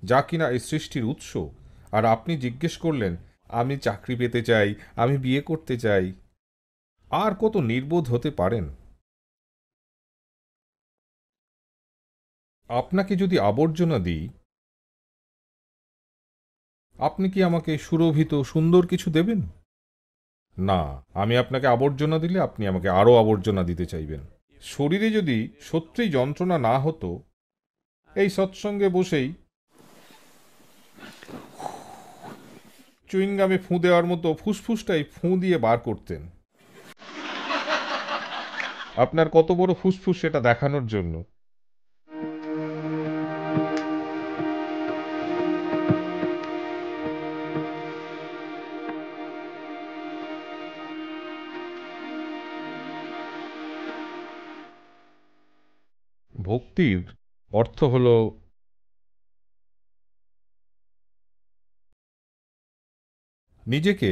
যা কিনা এই সৃষ্টির উৎস, আর আপনি জিজ্ঞেস করলেন আমি চাকরি পেতে চাই, আমি বিয়ে করতে চাই। আর কত নির্বোধ হতে পারেন? আপনাকে যদি আবর্জনা দিই, আপনি কি আমাকে সুরভিত সুন্দর কিছু দেবেন? না, আমি আপনাকে আবর্জনা দিলে আপনি আমাকে আরও আবর্জনা দিতে চাইবেন। শরীরে যদি সত্যিই যন্ত্রণা না হতো, এই সৎসঙ্গে বসেই চুইংগামে ফুঁ দেওয়ার মতো ফুসফুসটাই ফুঁ দিয়ে বার করতেন। আপনার কত বড় ফুসফুস সেটা দেখানোর জন্য। ভক্তির অর্থ হল নিজেকে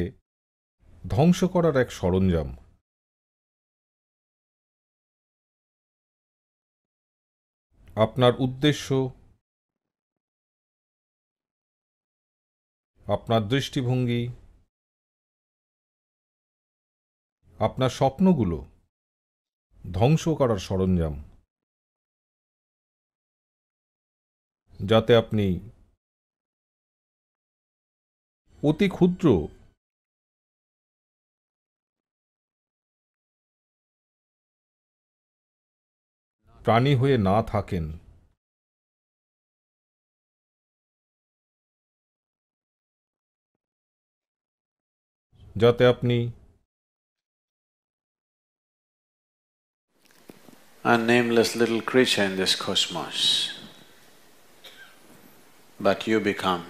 ধ্বংস করার এক সরঞ্জাম। আপনার উদ্দেশ্য, আপনার দৃষ্টিভঙ্গি, আপনার স্বপ্নগুলো ধ্বংস করার সরঞ্জাম, যাতে আপনি অতি ক্ষুদ্র প্রাণী হয়ে না থাকেন। যাতে আপনি a nameless little creature in this cosmos, but you become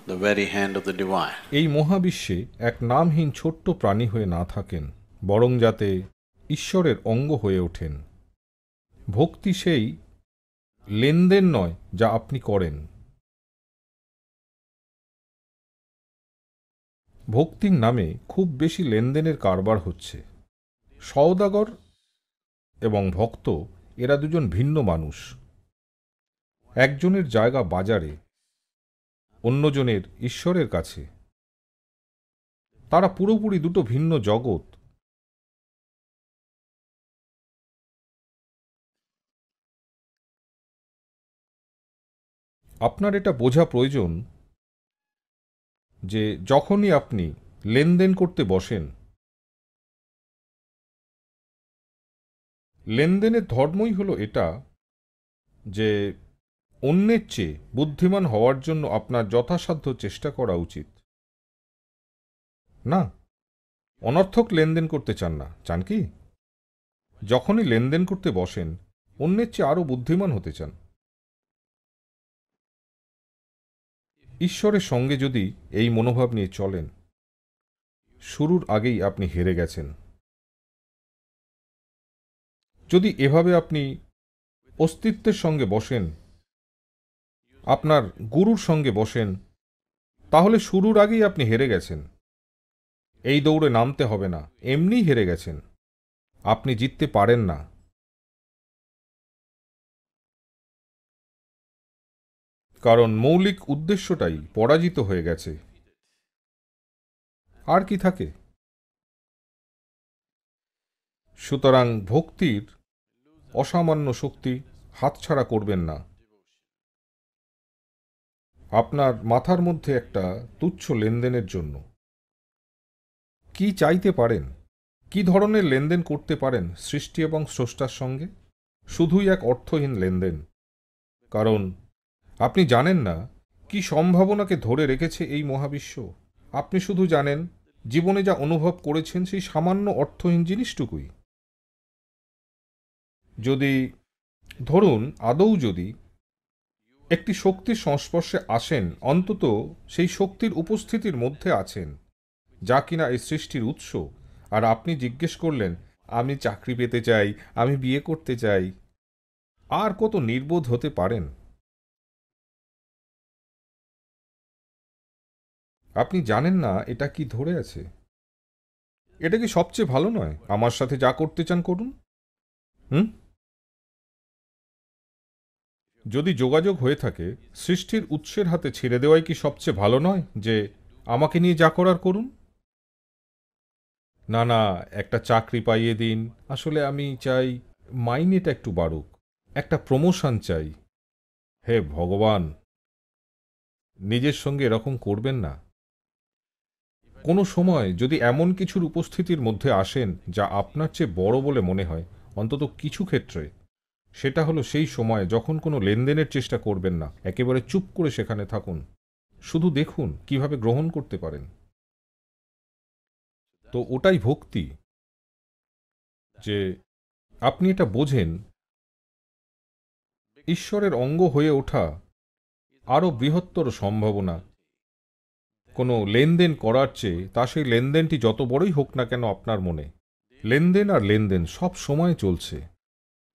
the very hand of the divine. এই মহাবিশ্বে এক নামহীন ছোট্ট প্রাণী হয়ে না থাকেন, বরং যাতে ঈশ্বরের অঙ্গ হয়ে ওঠেন। ভক্তি সেই লেনদেন নয় যা আপনি করেন। ভক্তির নামে খুব বেশি লেনদেনের কারবার হচ্ছে। সওদাগর এবং ভক্ত এরা দুজন ভিন্ন মানুষ। একজনের জায়গা বাজারে, অন্যজনের ঈশ্বরের কাছে। তারা পুরোপুরি দুটো ভিন্ন জগৎ। আপনার এটা বোঝা প্রয়োজন যে যখনই আপনি লেনদেন করতে বসেন, লেনদেনের ধর্মই হলো এটা যে অন্যের চেয়ে বুদ্ধিমান হওয়ার জন্য আপনার যথাসাধ্য চেষ্টা করা উচিত। না, অনর্থক লেনদেন করতে চান না, চান কি? যখনই লেনদেন করতে বসেন, অন্যের চেয়ে আরও বুদ্ধিমান হতে চান। ঈশ্বরের সঙ্গে যদি এই মনোভাব নিয়ে চলেন, শুরুর আগেই আপনি হেরে গেছেন। যদি এভাবে আপনি অস্তিত্বের সঙ্গে বসেন, আপনার গুরুর সঙ্গে বসেন, তাহলে শুরুর আগেই আপনি হেরে গেছেন। এই দৌড়ে নামতে হবে না, এমনিই হেরে গেছেন। আপনি জিততে পারেন না। কারণ মৌলিক উদ্দেশ্যটাই পরাজিত হয়ে গেছে। আর কি থাকে? সুতরাং ভক্তির অসামান্য শক্তি হাতছাড়া করবেন না। আপনার মাথার মধ্যে একটা তুচ্ছ লেনদেনের জন্য কি চাইতে পারেন, কি ধরনের লেনদেন করতে পারেন সৃষ্টি এবং স্রষ্টার সঙ্গে? শুধুই এক অর্থহীন লেনদেন। কারণ আপনি জানেন না কি সম্ভাবনাকে ধরে রেখেছে এই মহাবিশ্ব। আপনি শুধু জানেন জীবনে যা অনুভব করেছেন সেই সামান্য অর্থহীন জিনিসটুকুই। যদি ধরুন আদৌ যদি একটি শক্তির সংস্পর্শে আসেন, অন্তত সেই শক্তির উপস্থিতির মধ্যে আছেন, যা কিনা এই সৃষ্টির উৎস, আর আপনি জিজ্ঞেস করলেন আমি চাকরি পেতে চাই, আমি বিয়ে করতে চাই। আর কত নির্বোধ হতে পারেন? আপনি জানেন না এটা কি ধরে আছে। এটা কি সবচেয়ে ভালো নয়? আমার সাথে যা করতে চান করুন। হুম? যদি যোগাযোগ হয়ে থাকে, সৃষ্টির উৎসের হাতে ছেড়ে দেওয়াই কি সবচেয়ে ভালো নয় যে আমাকে নিয়ে যা করার করুন? না না, একটা চাকরি পাইয়ে দিন, আসলে আমি চাই মাইনেটা একটু বাড়ুক, একটা প্রমোশন চাই। হে ভগবান, নিজের সঙ্গে এরকম করবেন না। কোনো সময় যদি এমন কিছুর উপস্থিতির মধ্যে আসেন যা আপনার চেয়ে বড় বলে মনে হয়, অন্তত কিছু ক্ষেত্রে, সেটা হলো সেই সময় যখন কোনো লেনদেনের চেষ্টা করবেন না, একেবারে চুপ করে সেখানে থাকুন, শুধু দেখুন কিভাবে গ্রহণ করতে পারেন। তো ওটাই ভক্তি, যে আপনি এটা বোঝেন ঈশ্বরের অঙ্গ হয়ে ওঠা আরও বৃহত্তর সম্ভাবনা কোনো লেনদেন করার চেয়ে, তা সেই লেনদেনটি যত বড়ই হোক না কেন আপনার মনে। লেনদেন আর লেনদেন সব সময় চলছে,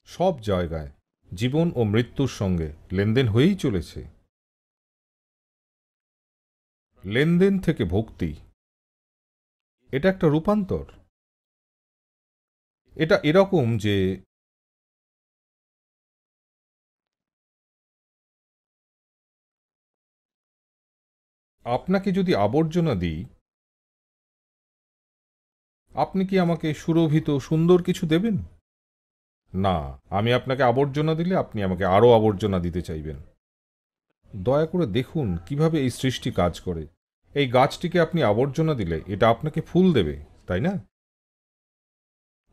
সব জায়গায়, জীবন ও মৃত্যুর সঙ্গে লেনদেন হয়েই চলেছে। লেনদেন থেকে ভক্তি, এটা একটা রূপান্তর। এটা এরকম যে আপনাকে যদি আবর্জনা দিই, আপনি কি আমাকে সুরভিত সুন্দর কিছু দেবেন? না, আমি আপনাকে আবর্জনা দিলে আপনি আমাকে আরও আবর্জনা দিতে চাইবেন। দয়া করে দেখুন কিভাবে এই সৃষ্টি কাজ করে। এই গাছটিকে আপনি আবর্জনা দিলে এটা আপনাকে ফুল দেবে, তাই না?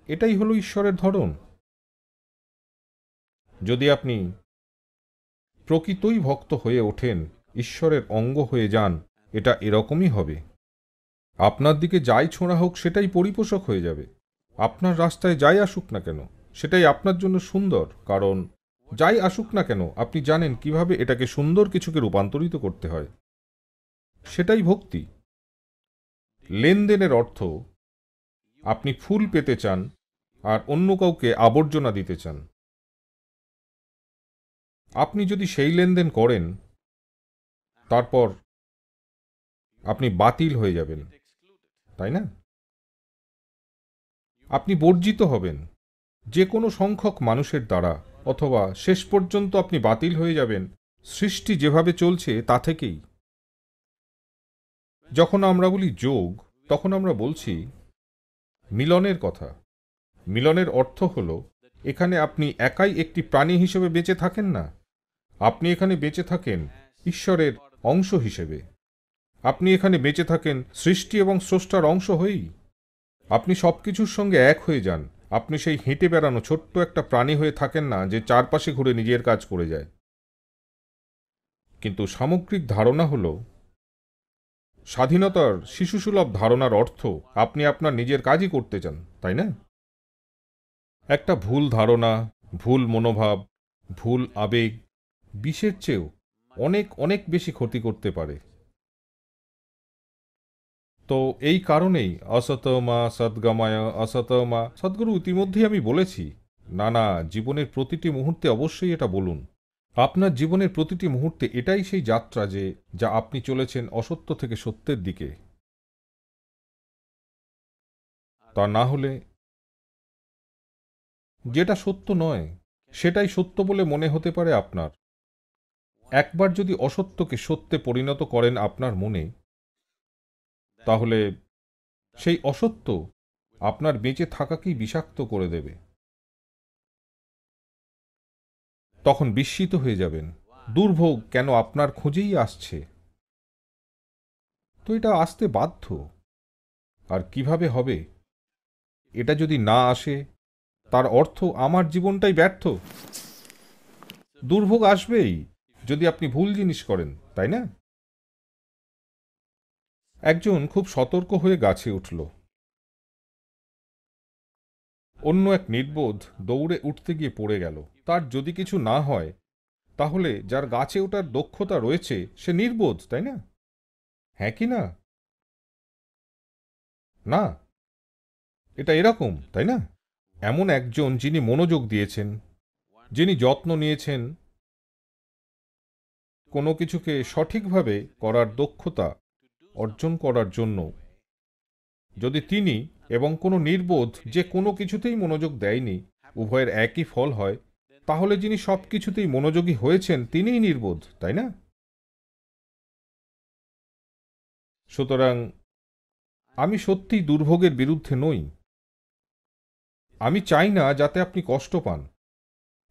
এটাই হলো ঈশ্বরের ধরন। যদি আপনি প্রকৃতই ভক্ত হয়ে ওঠেন, ঈশ্বরের অঙ্গ হয়ে যান, এটা এরকমই হবে। আপনার দিকে যাই ছোঁড়া হোক সেটাই পরিপোষক হয়ে যাবে। আপনার রাস্তায় যাই আসুক না কেন সেটাই আপনার জন্য সুন্দর, কারণ যাই আসুক না কেন আপনি জানেন কিভাবে এটাকে সুন্দর কিছুকে রূপান্তরিত করতে হয়। সেটাই ভক্তি। লেনদেনের অর্থ আপনি ফুল পেতে চান আর অন্য কাউকে আবর্জনা দিতে চান। আপনি যদি সেই লেনদেন করেন, তারপর আপনি বাতিল হয়ে যাবেন, তাই না? আপনি বর্জিত হবেন যে কোনো সংখ্যক মানুষের দ্বারা, অথবা শেষ পর্যন্ত আপনি বাতিল হয়ে যাবেন সৃষ্টি যেভাবে চলছে তা থেকেই। যখন আমরা বলি যোগ, তখন আমরা বলছি মিলনের কথা। মিলনের অর্থ হল এখানে আপনি একাই একটি প্রাণী হিসেবে বেঁচে থাকেন না, আপনি এখানে বেঁচে থাকেন ঈশ্বরের অংশ হিসেবে। আপনি এখানে বেঁচে থাকেন সৃষ্টি এবং স্রষ্টার অংশ হয়েই। আপনি সব কিছুর সঙ্গে এক হয়ে যান। আপনি সেই হেঁটে বেড়ানো ছোট্ট একটা প্রাণী হয়ে থাকেন না যে চারপাশে ঘুরে নিজের কাজ করে যায়। কিন্তু সামগ্রিক ধারণা হল, স্বাধীনতার শিশুসুলভ ধারণার অর্থ আপনি আপনার নিজের কাজই করতে চান, তাই না? একটা ভুল ধারণা, ভুল মনোভাব, ভুল আবেগ বিষের চেয়েও অনেক অনেক বেশি ক্ষতি করতে পারে। তো এই কারণেই অসত মা সদ্গময় অসত মা, সদ্গুরু ইতিমধ্যেই আমি বলেছি। না না, জীবনের প্রতিটি মুহূর্তে অবশ্যই এটা বলুন। আপনার জীবনের প্রতিটি মুহূর্তে এটাই সেই যাত্রা যে যা আপনি চলেছেন অসত্য থেকে সত্যের দিকে। তা না হলে যেটা সত্য নয় সেটাই সত্য বলে মনে হতে পারে আপনার। একবার যদি অসত্যকে সত্যে পরিণত করেন আপনার মনে, তাহলে সেই অসত্য আপনার বেঁচে থাকাকেই বিষাক্ত করে দেবে। তখন বিস্মিত হয়ে যাবেন, দুর্ভোগ কেন আপনার খোঁজেই আসছে। তো এটা আসতে বাধ্য। আর কিভাবে হবে? এটা যদি না আসে, তার অর্থ আমার জীবনটাই ব্যর্থ। দুর্ভোগ আসবেই যদি আপনি ভুল জিনিস করেন, তাই না? একজন খুব সতর্ক হয়ে গাছে উঠল। অন্য এক নির্বোধ দৌড়ে উঠতে গিয়ে পড়ে গেল। তার যদি কিছু না হয়, তাহলে যার গাছে ওঠার দক্ষতা রয়েছে সে নির্বোধ, তাই না? হ্যাঁ কি না? না, এটা এরকম, তাই না? এমন একজন যিনি মনোযোগ দিয়েছেন, যিনি যত্ন নিয়েছেন কোনো কিছুকে সঠিকভাবে করার দক্ষতা অর্জন করার জন্য, যদি তিনি এবং কোনো নির্বোধ যে কোনো কিছুতেই মনোযোগ দেয়নি উভয়ের একই ফল হয়, তাহলে যিনি সব কিছুতেই মনোযোগী হয়েছেন তিনিই নির্বোধ, তাই না? সুতরাং আমি সত্যিই দুর্ভোগের বিরুদ্ধে নই। আমি চাই না যাতে আপনি কষ্ট পান,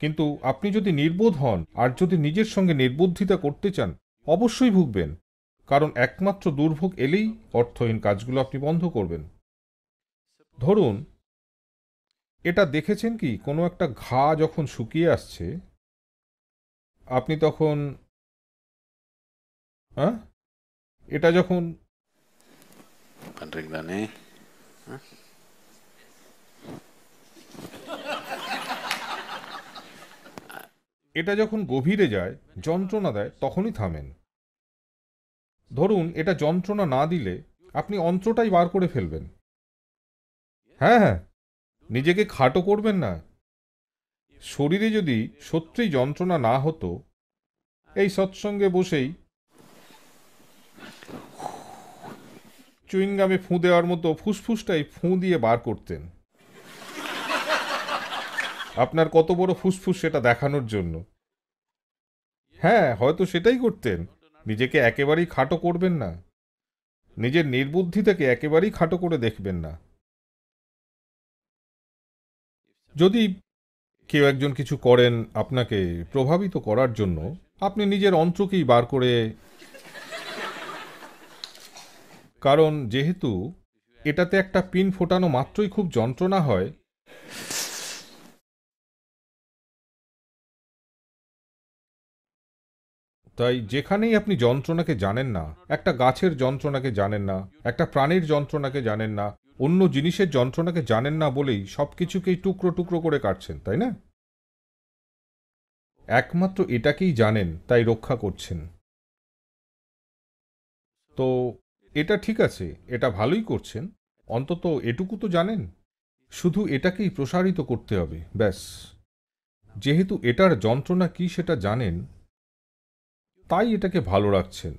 কিন্তু আপনি যদি নির্বোধ হন আর যদি নিজের সঙ্গে নির্বুদ্ধিতা করতে চান, অবশ্যই ভুগবেন, কারণ একমাত্র দুর্ভোগ এলেই অর্থহীন কাজগুলো আপনি বন্ধ করবেন। ধরুন, এটা দেখেছেন কি, কোনো একটা ঘা যখন শুকিয়ে আসছে, আপনি তখন এটা যখন এটা যখন গভীরে যায়, যন্ত্রণা দেয়, তখনই থামেন। ধরুন, এটা যন্ত্রণা না দিলে আপনি অন্ত্রটাই বার করে ফেলবেন। হ্যাঁ হ্যাঁ, নিজেকে খাটো করবেন না। শরীরে যদি সত্যিই যন্ত্রণা না হতো, এই সৎসঙ্গে বসেই চুইংগামে ফুঁ দেওয়ার মতো ফুসফুসটাই ফুঁ দিয়ে বার করতেন। আপনার কত বড় ফুসফুস সেটা দেখানোর জন্য। হ্যাঁ, হয়তো সেটাই করতেন। নিজেকে একেবারেই খাটো করবেন না, নিজের নির্বুদ্ধিতাকে একেবারেই খাটো করে দেখবেন না। যদি কেউ একজন কিছু করেন আপনাকে প্রভাবিত করার জন্য, আপনি নিজের অন্ত্রকেই বার করে, কারণ যেহেতু এটাতে একটা পিন ফোটানো মাত্রই খুব যন্ত্রণা হয়, তাই যেখানেই আপনি যন্ত্রণাকে জানেন না, একটা গাছের যন্ত্রণাকে জানেন না, একটা প্রাণীর যন্ত্রণাকে জানেন না, অন্য জিনিসের যন্ত্রণাকে জানেন না বলেই সবকিছুকেই টুকরো টুকরো করে কাটছেন, তাই না? একমাত্র এটাকেই জানেন, তাই রক্ষা করছেন। তো এটা ঠিক আছে, এটা ভালোই করছেন, অন্তত এটুকু তো জানেন। শুধু এটাকেই প্রসারিত করতে হবে, ব্যাস। যেহেতু এটার যন্ত্রণা কি সেটা জানেন, তাই এটাকে ভালো রাখছেন।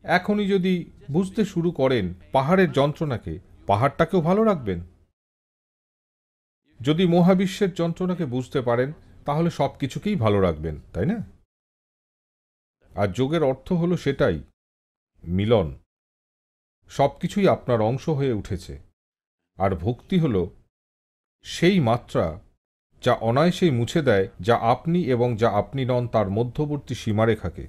এখনই যদি বুঝতে শুরু করেন পাহাড়ের যন্ত্রণাকে, পাহাড়টাকেও ভালো রাখবেন। যদি মহাবিশ্বের যন্ত্রণাকে বুঝতে পারেন, তাহলে সব কিছুকেই ভালো রাখবেন, তাই না? আর যোগের অর্থ হলো সেটাই, মিলন। সব কিছুই আপনার অংশ হয়ে উঠেছে। আর ভক্তি হল সেই মাত্রা যা অনায়াসেই মুছে দেয় যা আপনি এবং যা আপনি নন তার মধ্যবর্তী সীমারেখাকে।